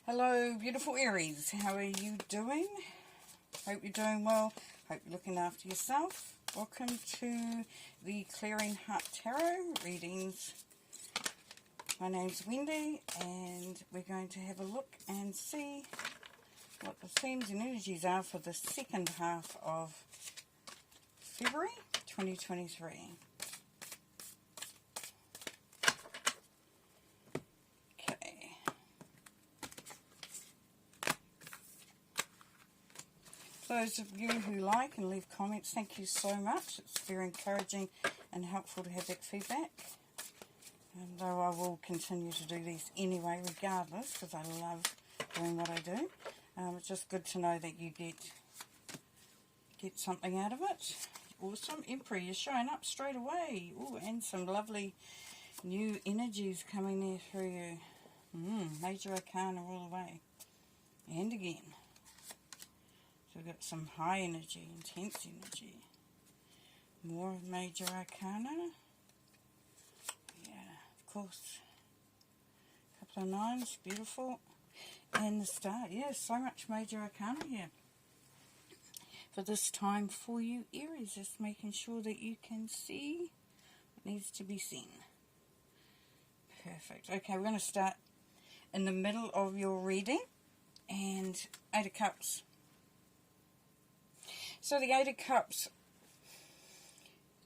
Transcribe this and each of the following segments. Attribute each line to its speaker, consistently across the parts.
Speaker 1: Hello, beautiful Aries. How are you doing? Hope you're doing well. Hope you're looking after yourself. Welcome to the Clearing Heart Tarot readings. My name's Wendy, and we're going to have a look and see what the themes and energies are for the second half of February 2023. Those of you who like and leave comments, thank you so much. It's very encouraging and helpful to have that feedback. And though I will continue to do these anyway, regardless, because I love doing what I do. It's just good to know that you get something out of it. Awesome. Emperor, you're showing up straight away. Ooh, and some lovely new energies coming there through you. Major Arcana all the way. And again. So we've got some high energy, intense energy. More of Major Arcana. Yeah, of course. A couple of nines, beautiful. And the star, yeah, so much Major Arcana here. For this time for you, Aries, just making sure that you can see what needs to be seen. Perfect. Okay, we're going to start in the middle of your reading. And Eight of Cups. So the Eight of Cups,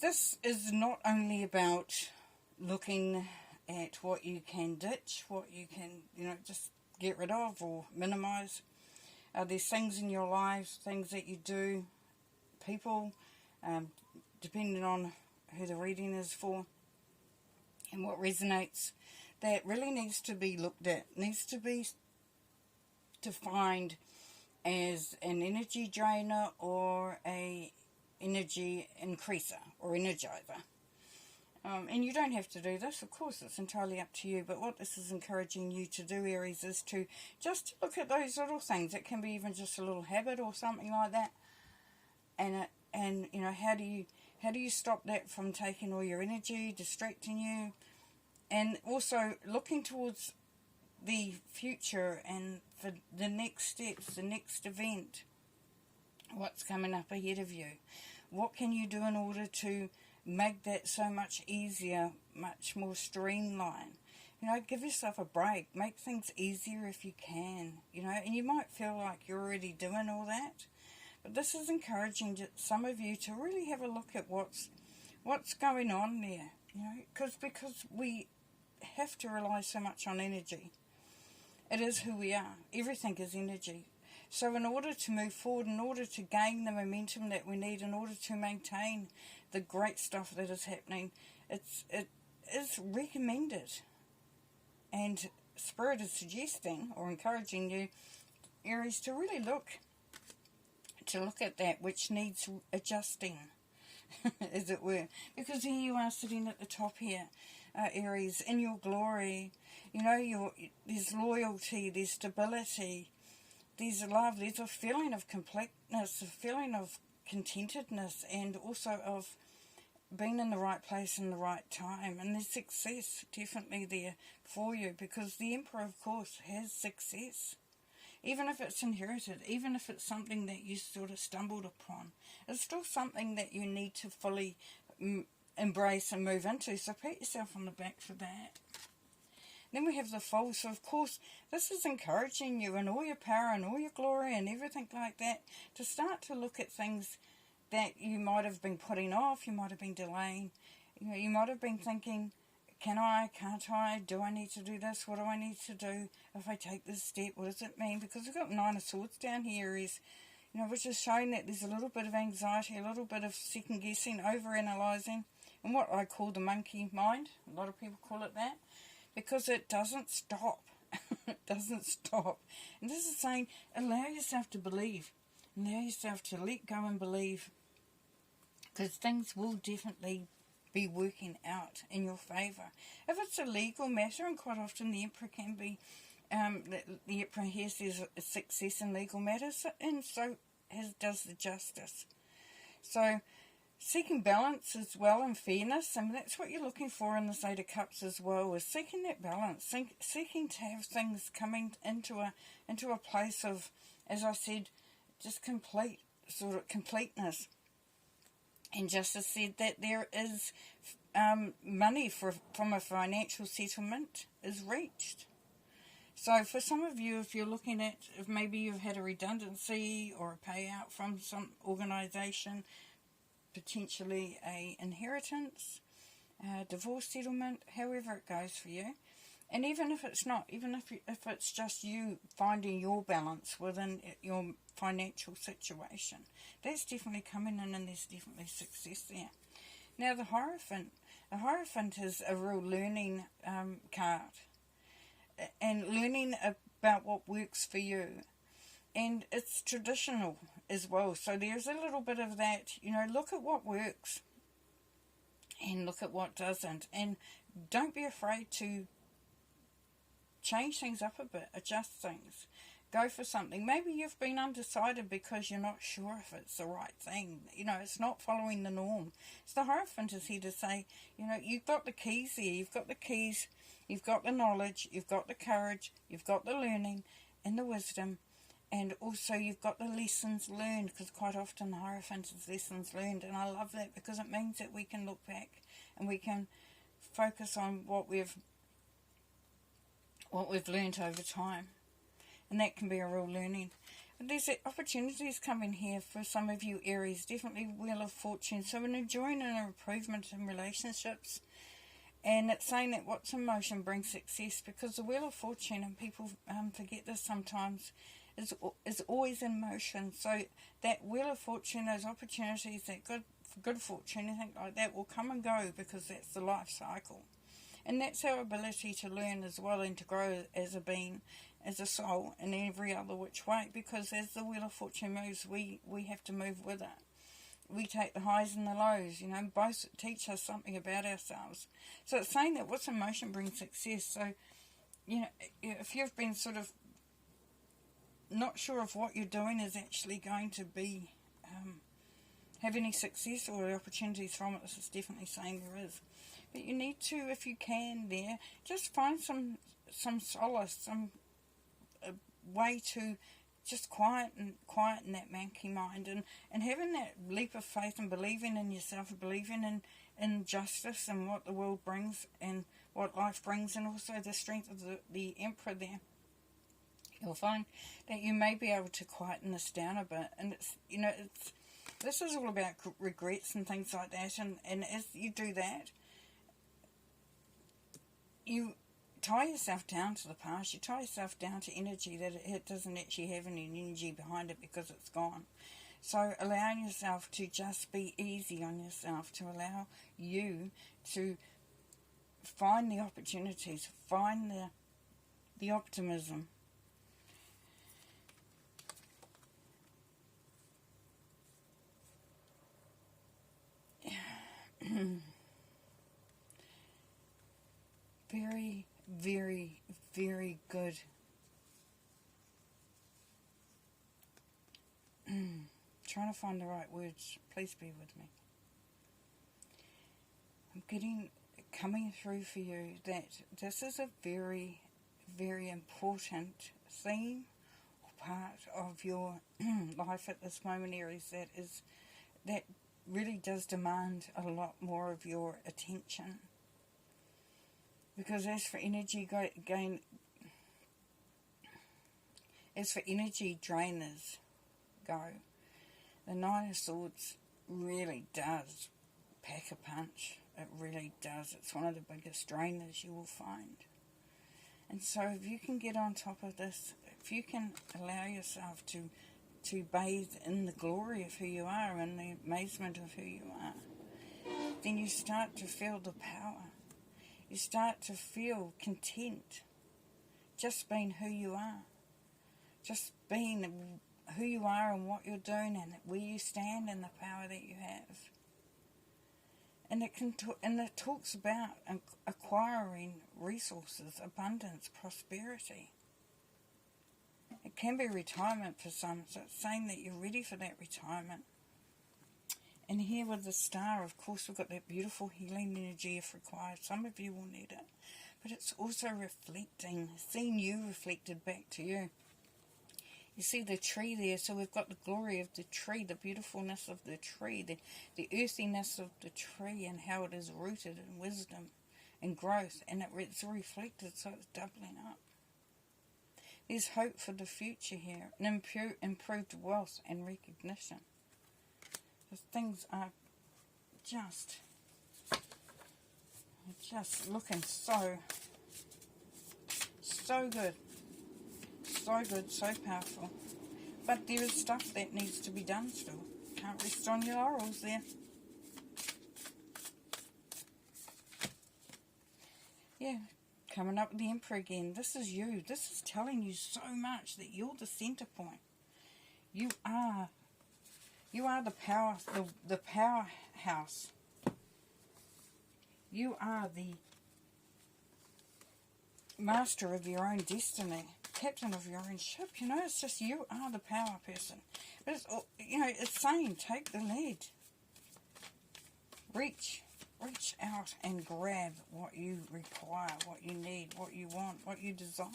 Speaker 1: this is not only about looking at what you can ditch, what you can, just get rid of or minimise. There's things in your lives, things that you do, people, depending on who the reading is for and what resonates, that really needs to be looked at, needs to be defined as an energy drainer or a energy increaser or energizer. And you don't have to do this, of course, it's entirely up to you, but what this is encouraging you to do, Aries, is to just look at those little things. It can be even just a little habit or something like that, and how do you stop that from taking all your energy, distracting you, and also looking towards the future and for the next steps, the next event, what's coming up ahead of you. What can you do in order to make that so much easier, much more streamlined? Give yourself a break. Make things easier if you can, and you might feel like you're already doing all that. But this is encouraging some of you to really have a look at what's going on there, because we have to rely so much on energy. It is who we are. Everything is energy. So in order to move forward, in order to gain the momentum that we need, in order to maintain the great stuff that is happening, it is recommended. And Spirit is suggesting or encouraging you, Aries, to really look at that which needs adjusting, as it were. Because here you are sitting at the top here, Aries, in your glory. There's loyalty, there's stability, there's love, there's a feeling of completeness, a feeling of contentedness, and also of being in the right place in the right time. And there's success definitely there for you, because the Emperor, of course, has success. Even if it's inherited, even if it's something that you sort of stumbled upon, it's still something that you need to fully embrace and move into. So pat yourself on the back for that. Then we have the Fool. So, of course, this is encouraging you in all your power and all your glory and everything like that to start to look at things that you might have been putting off, you might have been delaying. You might have been thinking, can I, can't I, do I need to do this, what do I need to do if I take this step, what does it mean? Because we've got Nine of Swords down here, which is showing that there's a little bit of anxiety, a little bit of second-guessing, over-analysing, and what I call the monkey mind. A lot of people call it that. Because it doesn't stop. It doesn't stop. And this is saying, allow yourself to believe. Allow yourself to let go and believe. Because things will definitely be working out in your favour. If it's a legal matter, and quite often the Emperor can be, the Emperor here says success in legal matters, and so does the Justice. So Seeking balance as well and fairness, and that's what you're looking for in this Eight of Cups as well, is seeking that balance, seeking to have things coming into a place of, as I said, just complete, sort of completeness. And Justice said that there is money from a financial settlement is reached. So for some of you, if you're looking at, if maybe you've had a redundancy or a payout from some organisation, potentially a inheritance, divorce settlement, however it goes for you. And even if it's not, even if it's just you finding your balance within your financial situation, that's definitely coming in, and there's definitely success there. Now the Hierophant is a real learning card, and learning about what works for you. And it's traditional as well. So there's a little bit of that, look at what works and look at what doesn't. And don't be afraid to change things up a bit, adjust things. Go for something. Maybe you've been undecided because you're not sure if it's the right thing. It's not following the norm. So the Hierophant is here to say, you've got the keys there. You've got the keys. You've got the knowledge. You've got the courage. You've got the learning and the wisdom. And also you've got the lessons learned, because quite often the Hierophant is lessons learned. And I love that, because it means that we can look back and we can focus on what we've learned over time. And that can be a real learning. But there's opportunities coming here for some of you Aries. Definitely Wheel of Fortune. So an enjoying and an improvement in relationships. And it's saying that what's in motion brings success, because the Wheel of Fortune, and people forget this sometimes, is always in motion. So that Wheel of Fortune, those opportunities, that good fortune, anything like that, will come and go, because that's the life cycle. And that's our ability to learn as well, and to grow as a being, as a soul, in every other which way. Because as the Wheel of Fortune moves, we have to move with it. We take the highs and the lows, both teach us something about ourselves. So it's saying that what's in motion brings success. So, if you've been sort of not sure if what you're doing is actually going to be have any success or opportunities from it, this is definitely saying there is. But you need to, if you can there, just find some solace, some way to just quieten that manky mind, and having that leap of faith, and believing in yourself, and believing in justice and what the world brings and what life brings, and also the strength of the Emperor there. You'll find that you may be able to quieten this down a bit. And this is all about regrets and things like that. And as you do that, you tie yourself down to the past. You tie yourself down to energy that it doesn't actually have any energy behind it, because it's gone. So allowing yourself to just be easy on yourself, to allow you to find the opportunities, find the optimism. Very, very, very good. Trying to find the right words. Please be with me. I'm coming through for you that this is a very, very important theme or part of your life at this moment, Aries, that really does demand a lot more of your attention. Because as for energy drainers go, the Nine of Swords really does pack a punch. It really does. It's one of the biggest drainers you will find. And so if you can get on top of this, if you can allow yourself to bathe in the glory of who you are and the amazement of who you are, then you start to feel the power. You start to feel content just being who you are. Just being who you are and what you're doing and where you stand and the power that you have. And it talks about acquiring resources, abundance, prosperity. It can be retirement for some, so it's saying that you're ready for that retirement. And here with the star, of course, we've got that beautiful healing energy if required. Some of you will need it. But it's also reflecting, seeing you reflected back to you. You see the tree there, so we've got the glory of the tree, the beautifulness of the tree, the earthiness of the tree, and how it is rooted in wisdom and growth, and it's reflected, so it's doubling up. There's hope for the future here, and improved wealth and recognition. The things are just looking so good. So good, so powerful. But there is stuff that needs to be done still. Can't rest on your laurels there. Yeah, coming up with the Emperor again. This is you. This is telling you so much that you're the center point. You are the power, the powerhouse. You are the master of your own destiny, captain of your own ship. You know, it's just you are the power person. But it's, you know, it's saying take the lead. Reach out and grab what you require, what you need, what you want, what you desire.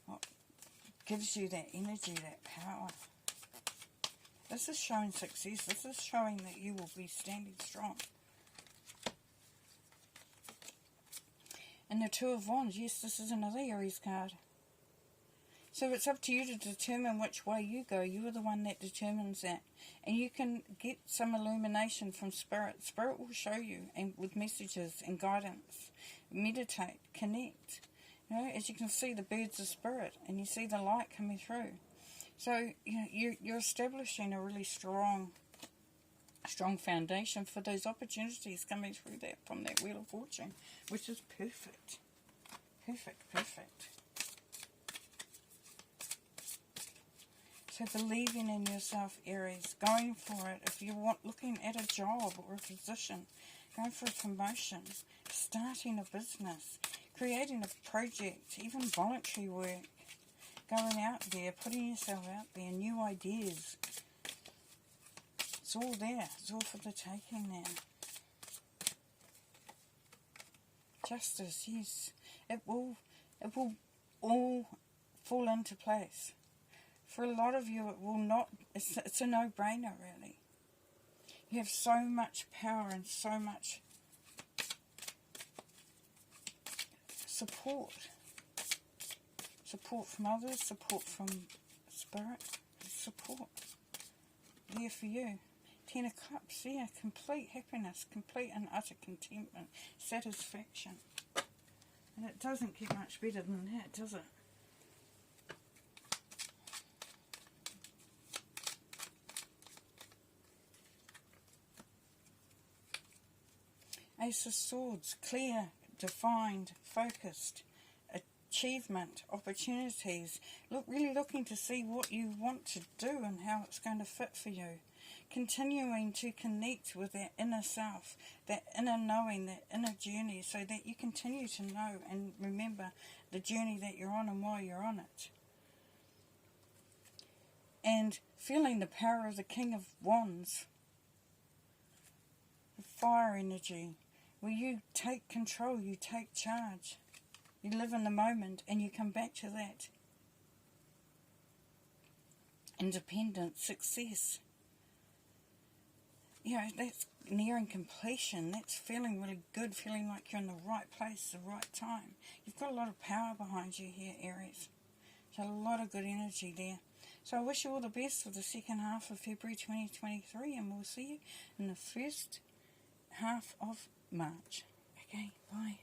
Speaker 1: What gives you that energy, that power. This is showing success. This is showing that you will be standing strong. And the Two of Wands, yes, this is another Aries card. So it's up to you to determine which way you go. You are the one that determines that. And you can get some illumination from Spirit. Spirit will show you, and with messages and guidance. Meditate, connect. You know, as you can see, the birds of Spirit, and you see the light coming through. So you know, you're establishing a really strong foundation for those opportunities coming through that from that Wheel of Fortune, which is perfect. Perfect. So believing in yourself, Aries, going for it. If you want, looking at a job or a position, going for a promotion, starting a business, creating a project, even voluntary work, going out there, putting yourself out there, new ideas. It's all there. It's all for the taking now. Justice, yes. It will all fall into place. For a lot of you, it will not. It's a no-brainer, really. You have so much power and so much support. Support from others, support from Spirit, support there for you. 10 of Cups, yeah, complete happiness, complete and utter contentment, satisfaction. And it doesn't get much better than that, does it? Ace of Swords, clear, defined, focused, achievement, opportunities. Really looking to see what you want to do and how it's going to fit for you. Continuing to connect with that inner self, that inner knowing, that inner journey, so that you continue to know and remember the journey that you're on and why you're on it. And feeling the power of the King of Wands, the fire energy, where you take control, you take charge. You live in the moment and you come back to that. Independence, success. You know, that's nearing completion. That's feeling really good, feeling like you're in the right place at the right time. You've got a lot of power behind you here, Aries. There's a lot of good energy there. So I wish you all the best for the second half of February 2023, and we'll see you in the first half of March. Okay, bye.